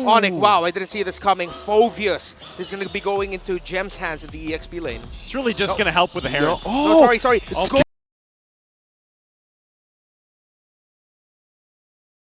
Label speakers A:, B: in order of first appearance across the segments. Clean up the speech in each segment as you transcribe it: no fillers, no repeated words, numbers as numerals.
A: Onic, wow, I didn't see this coming. Phovius is going to be going into Gem's hands in the EXP lane.
B: It's really just going to help with the Heron.
A: No, sorry.
B: Okay.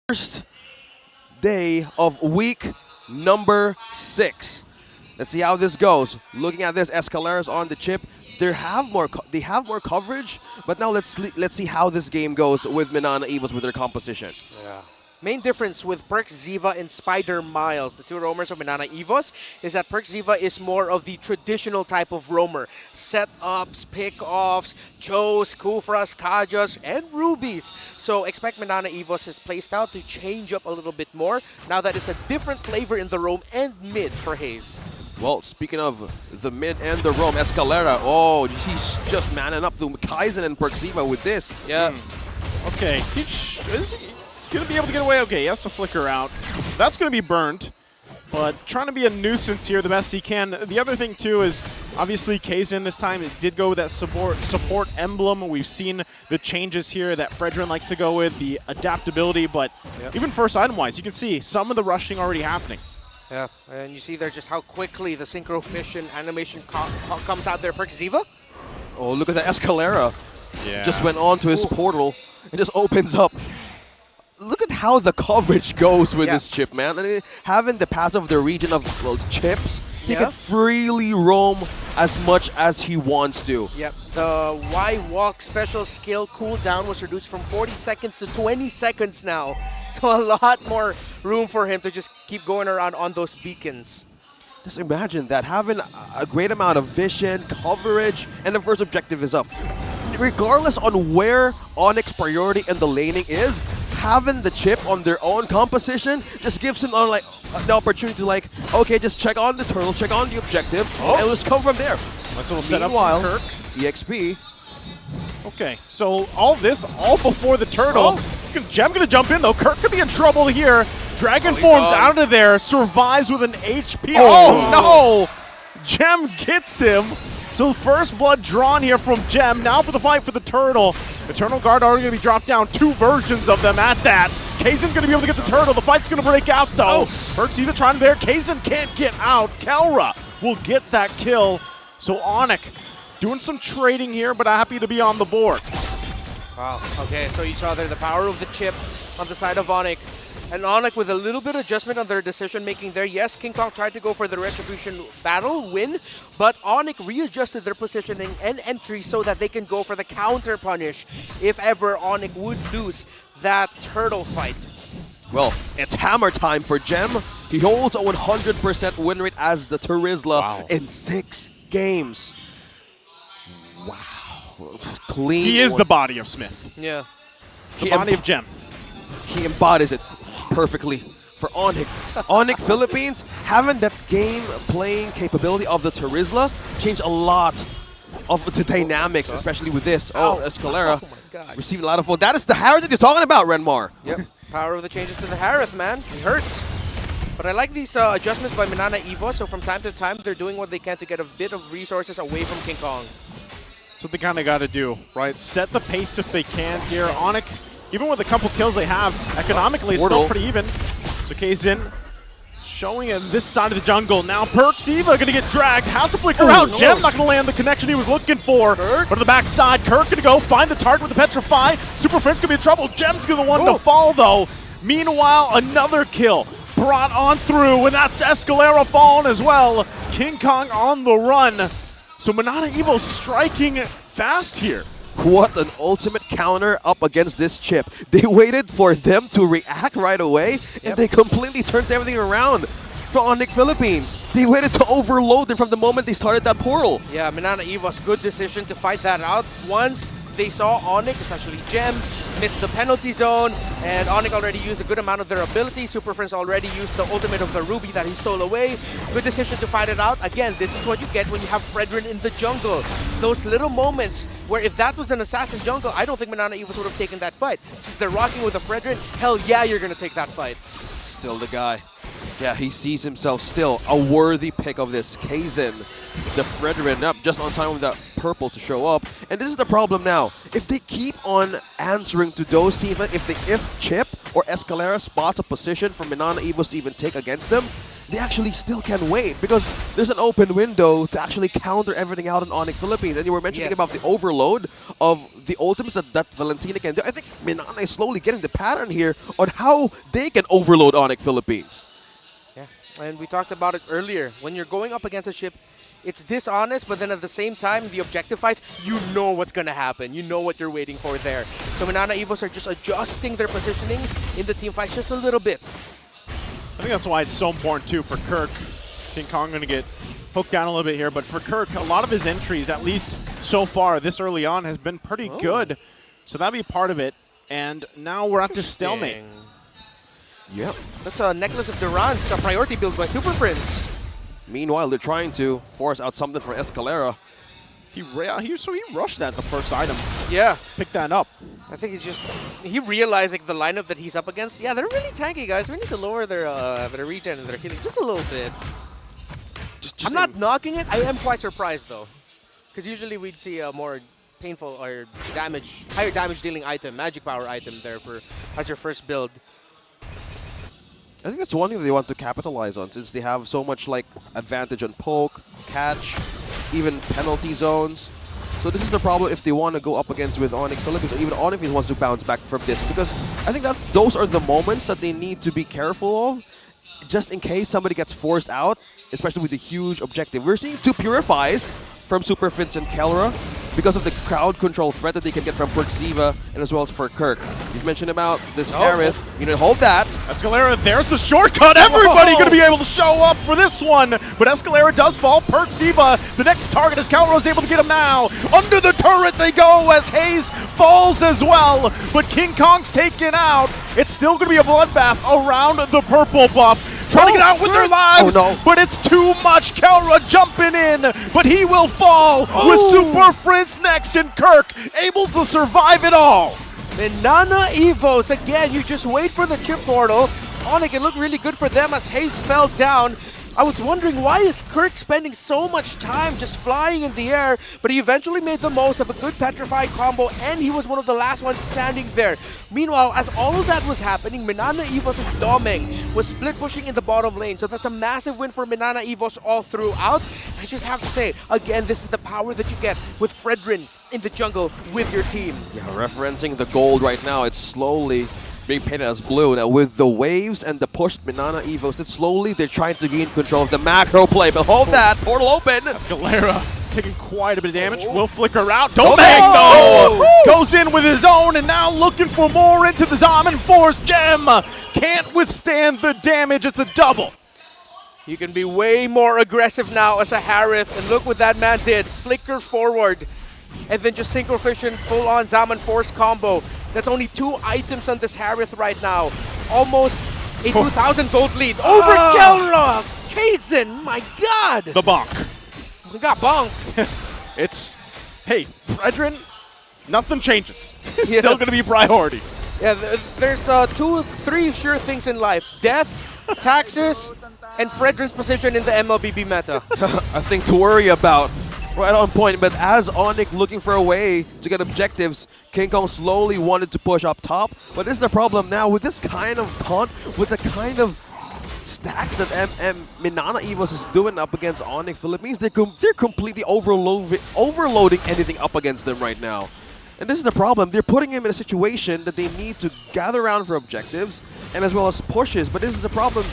C: First day of week number 6. Let's see how this goes. Looking at this, Escalera's on the chip. They have more coverage, but now let's see how this game goes with Minana Evos with their composition.
A: Yeah. Main difference with Perks Ziva and Spider Miles, the two roamers of Minana Evos, is that Perks Ziva is more of the traditional type of roamer. Setups, pick-offs, Chos, Kufras, Kajas, and Rubies. So expect Minana Evos' playstyle to change up a little bit more now that it's a different flavor in the roam and mid for Haze.
C: Well, speaking of the mid and the roam, Escalera, oh, he's just manning up to Kaizen and Perks Ziva with this.
A: Yeah.
B: Okay, is he going to be able to get away? Okay, he has to flicker out. That's going to be burned, but trying to be a nuisance here the best he can. The other thing, too, is obviously Kaizen this time did go with that support emblem. We've seen the changes here that Fredrin likes to go with, the adaptability, but even first item-wise, you can see some of the rushing already happening.
A: Yeah, and you see there just how quickly the Synchro Fission animation comes out there. Perks Ziva?
C: Oh, look at that Escalera.
B: Yeah.
C: Just went on to his portal and just opens up. Look at how the coverage goes with this chip, man. And having the pass of the region of chips, he can freely roam as much as he wants to.
A: Yep. The Y Walk special skill cooldown was reduced from 40 seconds to 20 seconds now. So a lot more room for him to just keep going around on those beacons.
C: Just imagine that, having a great amount of vision, coverage, and the first objective is up. Regardless on where Onic's priority in the laning is, having the chip on their own composition just gives him the opportunity to okay, just check on the turtle, check on the objective, and let's come from there.
B: Nice little setup
C: Meanwhile,
B: from Kirk.
C: EXP.
B: Okay, so all before the turtle. Gem gonna jump in though. Kirk could be in trouble here. Dragon forms out of there, survives with an HP. Oh no! Gem gets him. So first blood drawn here from Gem. Now for the fight for the turtle. Eternal Guard already gonna be dropped down. 2 versions of them at that. Kaizen's gonna be able to get the turtle. The fight's gonna break out though. Perks even trying there. Kaizen can't get out. Kelra will get that kill. So Onic doing some trading here, but happy to be on the board.
A: Wow, okay, so you saw there the power of the chip on the side of Onic. And Onic with a little bit of adjustment on their decision making there. Yes, King Kong tried to go for the Retribution battle win, but Onic readjusted their positioning and entry so that they can go for the counter punish if ever Onic would lose that turtle fight.
C: Well, it's hammer time for Gem. He holds a 100% win rate as the Terizla in 6 games. Wow. Clean.
B: He is the body of Smith.
A: Yeah.
B: The body of Gem.
C: He embodies it perfectly for Onic. Onic Philippines, having that game-playing capability of the Terizla changed a lot of the dynamics, especially with this. Escalera receiving a lot of fun. That is the Harith that you're talking about, Renmar.
A: Yep. Power of the changes to the Harith, man. It hurts. But I like these adjustments by Minana Evos, so from time to time, they're doing what they can to get a bit of resources away from King Kong.
B: That's what they kind of got to do, right? Set the pace if they can here. Onic, even with a couple kills they have, economically it's still pretty even. So Kaizen showing it this side of the jungle. Now Perks Ziva going to get dragged. Has to flicker out. Gem not going to land the connection he was looking for. But to the backside, Kirk going to go find the target with the Petrify. Super Friend's going to be in trouble. Gem's going to want to fall though. Meanwhile, another kill brought on through, and that's Escalera falling as well. King Kong on the run. So Minana Evos striking fast here.
C: What an ultimate counter up against this chip. They waited for them to react right away, and they completely turned everything around for Onic Philippines. They waited to overload them from the moment they started that portal.
A: Yeah, Minana Evos, good decision to fight that out. Once they saw Onic, especially Gem, missed the penalty zone, and Onic already used a good amount of their ability. Super Friends already used the ultimate of the Ruby that he stole away. Good decision to fight it out. Again, this is what you get when you have Fredrin in the jungle. Those little moments where if that was an assassin jungle, I don't think Minana Evos would have taken that fight. Since they're rocking with a Fredrin, hell yeah, you're going to take that fight.
C: Still the guy. Yeah, he sees himself still a worthy pick of this. Kaizen, the Fredrin up just on time with that purple to show up. And this is the problem now. If they keep on answering to those teams, if chip or Escalera spots a position for Minana Evos to even take against them, they actually still can wait because there's an open window to actually counter everything out in Onic Philippines. And you were mentioning about the overload of the ultimates that Valentina can do. I think Minana is slowly getting the pattern here on how they can overload Onic Philippines.
A: Yeah, and we talked about it earlier. When you're going up against a chip, it's dishonest, but then at the same time, the objective fights, you know what's going to happen. You know what you're waiting for there. So Minana Evos are just adjusting their positioning in the team fights just a little bit.
B: I think that's why it's so important, too, for Kirk. King Kong going to get hooked down a little bit here, but for Kirk, a lot of his entries, at least so far this early on, has been pretty good. So that'd be part of it. And now we're at this stalemate.
C: Yep.
A: That's a Necklace of Durance, a priority build by Super Prince.
C: Meanwhile, they're trying to force out something from Escalera.
B: He rushed that the first item.
A: Yeah.
B: Picked that up.
A: I think he realized like the lineup that he's up against. Yeah, they're really tanky, guys. We need to lower their regen and their healing just a little bit. I'm not knocking it. I am quite surprised though, because usually we'd see a more painful or higher damage dealing item, magic power item there as your first build.
C: I think that's one thing they want to capitalize on since they have so much like advantage on poke, catch, even penalty zones. So this is the problem if they want to go up against with Onic Philippines, or even Onic Philippines wants to bounce back from this, because I think that those are the moments that they need to be careful of, just in case somebody gets forced out, especially with a huge objective. We're seeing 2 Purifies from Super Prince and Kelra because of the crowd control threat that they can get from Perxiva and as well as for Kirk. You've mentioned about this Harith. You know, hold that.
B: Escalera, there's the shortcut. Everybody going to be able to show up for this one. But Escalera does fall. Perxiva, the next target, as Kelra is able to get him now. Under the turret they go as Hayes falls as well. But King Kong's taken out. It's still going to be a bloodbath around the purple buff. Trying to get out with their lives, but it's too much. Kelra jumping in, but he will fall with Super Prince next, and Kirk able to survive it all.
A: Minana Evos, again, you just wait for the chip portal. Onic, it looked really good for them as Hayes fell down. I was wondering, why is Kirk spending so much time just flying in the air? But he eventually made the most of a good petrified combo, and he was one of the last ones standing there. Meanwhile, as all of that was happening, Minana Evos' Domeng was split pushing in the bottom lane. So that's a massive win for Minana Evos all throughout. I just have to say, again, this is the power that you get with Fredrin in the jungle with your team.
C: Yeah, referencing the gold right now, it's slowly being painted as blue. Now with the waves and the push Minana Evos, that slowly they're trying to gain control of the macro play. But hold that, portal open.
B: Escalera taking quite a bit of damage. Will flicker out. Domeng though goes in with his own, and now looking for more into the Zaman Force gem. Can't withstand the damage. It's a double.
A: You can be way more aggressive now as a Harith, and look what that man did. Flicker forward, and then just Synchro Fission full-on Zaman Force combo. That's only 2 items on this Harith right now. Almost a 2,000 gold lead over Kelra! Kaizen, my god!
B: The bonk.
A: We got bonked.
B: It's, hey, Fredrin, nothing changes. Still going to be a priority.
A: Yeah, there's 3 sure things in life. Death, taxes, and Fredrin's position in the MLBB meta.
C: A thing to worry about. Right on point, but as Onic looking for a way to get objectives, King Kong slowly wanted to push up top. But this is the problem now with this kind of taunt, with the kind of stacks that Minana Evos is doing up against Onic Philippines. They're completely overloading anything up against them right now. And this is the problem. They're putting him in a situation that they need to gather around for objectives and as well as pushes. But this is the problem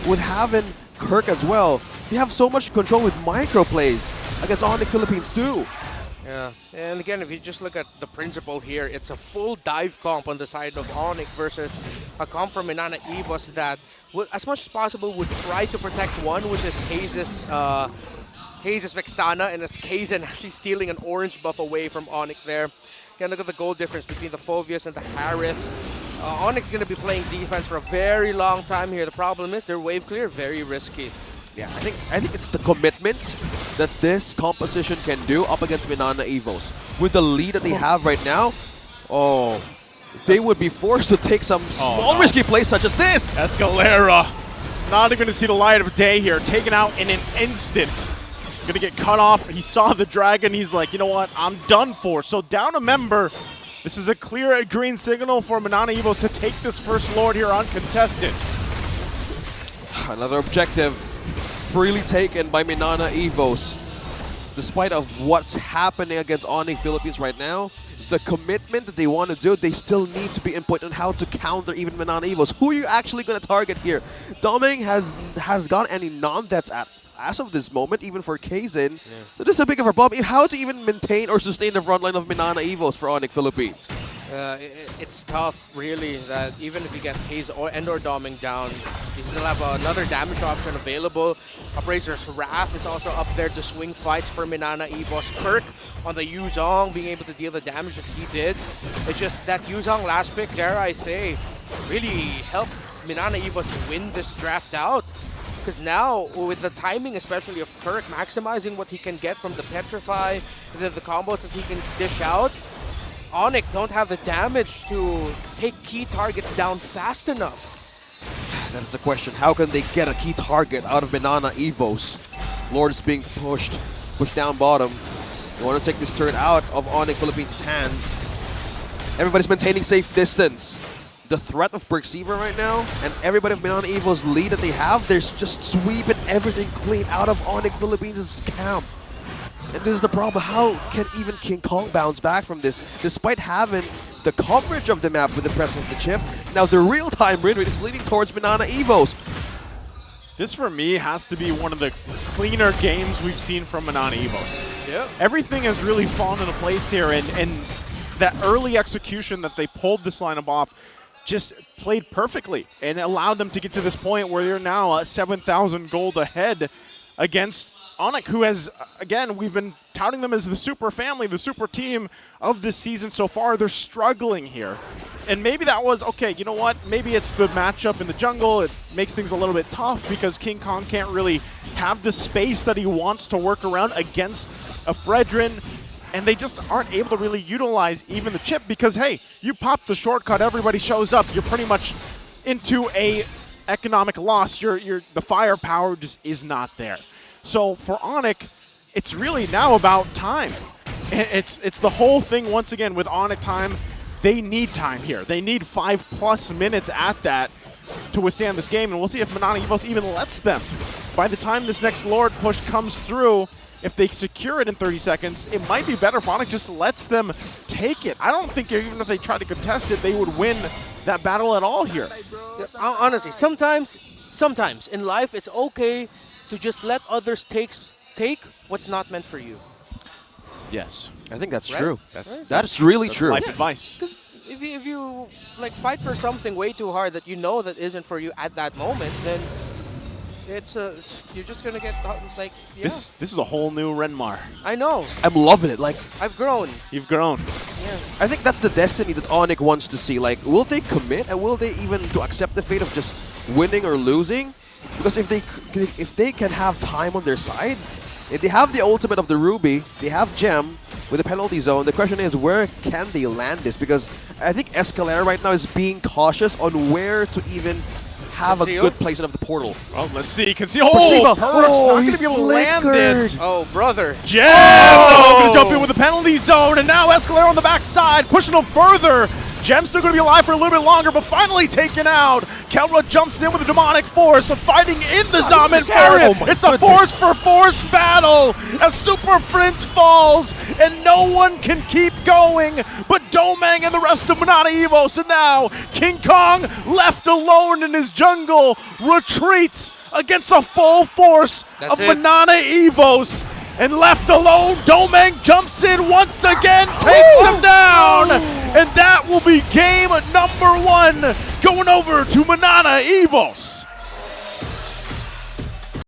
C: with having Kirk as well. They have so much control with micro plays against Onic Philippines too.
A: Yeah, and again, if you just look at the principle here, it's a full dive comp on the side of Onic versus a comp from Minana Evos that, as much as possible, would try to protect one, which is Hayes' Vexana, and it's Kaizen actually stealing an orange buff away from Onic there. Again, look at the goal difference between the Phoveus and the Harith. Onic's going to be playing defense for a very long time here. The problem is their wave clear, very risky.
C: Yeah, I think it's the commitment that this composition can do up against Minana Evos. With the lead that they have right now, they would be forced to take some small risky plays such as this.
B: Escalera not going to see the light of day here, taken out in an instant. Going to get cut off. He saw the dragon. He's like, you know what? I'm done for. So down a member This is a clear green signal for Minana Evos to take this first Lord here uncontested.
C: Another objective freely taken by Minana Evos. Despite of what's happening against Onic Philippines right now, the commitment that they want to do, they still need to be input on how to counter even Minana Evos. Who are you actually going to target here? Doming has got any non-deaths as of this moment, even for Kazin. Yeah. So this is a big of a problem. How to even maintain or sustain the front line of Minana Evos for Onic Philippines?
A: It's tough, really, that even if you get Haze or Doming down, you still have another damage option available. Upraizer's Wrath is also up there to swing fights for Minana Evos. Kirk on the Yuzong being able to deal the damage that he did. It's just that Yuzong last pick, dare I say, really helped Minana Evos win this draft out. Because now, with the timing especially of Kirk maximizing what he can get from the Petrify, the combos that he can dish out, Onic don't have the damage to take key targets down fast enough.
C: That's the question. How can they get a key target out of Minana Evos? Lord is being pushed down bottom. They want to take this turret out of Onic Philippines' hands. Everybody's maintaining safe distance. The threat of Brickseaver right now, and everybody of Minana Evos' lead that they have, they're just sweeping everything clean out of Onic Philippines' camp. And this is the problem. How can even King Kong bounce back from this, despite having the coverage of the map with the presence of the chip? Now the real-time win rate is leading towards Minana Evos.
B: This, for me, has to be one of the cleaner games we've seen from Minana Evos.
A: Yeah.
B: Everything has really fallen into place here, and that early execution that they pulled this lineup off just played perfectly and allowed them to get to this point where they're now 7,000 gold ahead against Onic, who has, again, we've been touting them as the super family, the super team of this season so far. They're struggling here. And maybe that was, okay, you know what? Maybe it's the matchup in the jungle. It makes things a little bit tough because King Kong can't really have the space that he wants to work around against a Fredrin. And they just aren't able to really utilize even the chip because, hey, you pop the shortcut, everybody shows up. You're pretty much into a economic loss. The firepower just is not there. So for Onic, it's really now about time. It's the whole thing once again with Onic time. They need time here. They need 5+ minutes at that to withstand this game, and we'll see if Minana Evos even lets them. By the time this next Lord push comes through, if they secure it in 30 seconds, it might be better if Onic just lets them take it. I don't think even if they try to contest it, they would win that battle at all here.
A: Yeah, honestly, sometimes in life it's okay to just let others take what's not meant for you.
B: Yes.
C: I think that's
A: Right?
C: true.
A: Right?
C: That's really true.
B: Life advice.
A: Because if you like fight for something way too hard that you know that isn't for you at that moment, then you're just gonna get like, yeah.
B: This is a whole new Renmar.
A: I know.
C: I'm loving it. Like,
A: I've grown.
B: You've grown.
A: Yeah.
C: I think that's the destiny that Onic wants to see. Like, will they commit and will they even to accept the fate of just winning or losing? Because if they can have time on their side, if they have the ultimate of the Ruby, they have Gem with the penalty zone. The question is, where can they land this? Because I think Escalera right now is being cautious on where to even have a good placement of the portal.
B: Well, let's see. Conceal. Oh, Perk's not going to be able to land it.
A: Oh, brother.
B: Gem, though, going to jump in with the penalty zone, and now Escalera on the backside, pushing him further. Gem's still going to be alive for a little bit longer, but finally taken out. Kelra jumps in with a demonic force of fighting in the Zaman forest. It's a force for force battle as Super Prince falls, and no one can keep going but Domang and the rest of Minana Evos. And now King Kong, left alone in his jungle, retreats against a full force of Minana Evos. And left alone, Domang jumps in once again, takes him down, and that will be game number 1, going over to Minana Evos.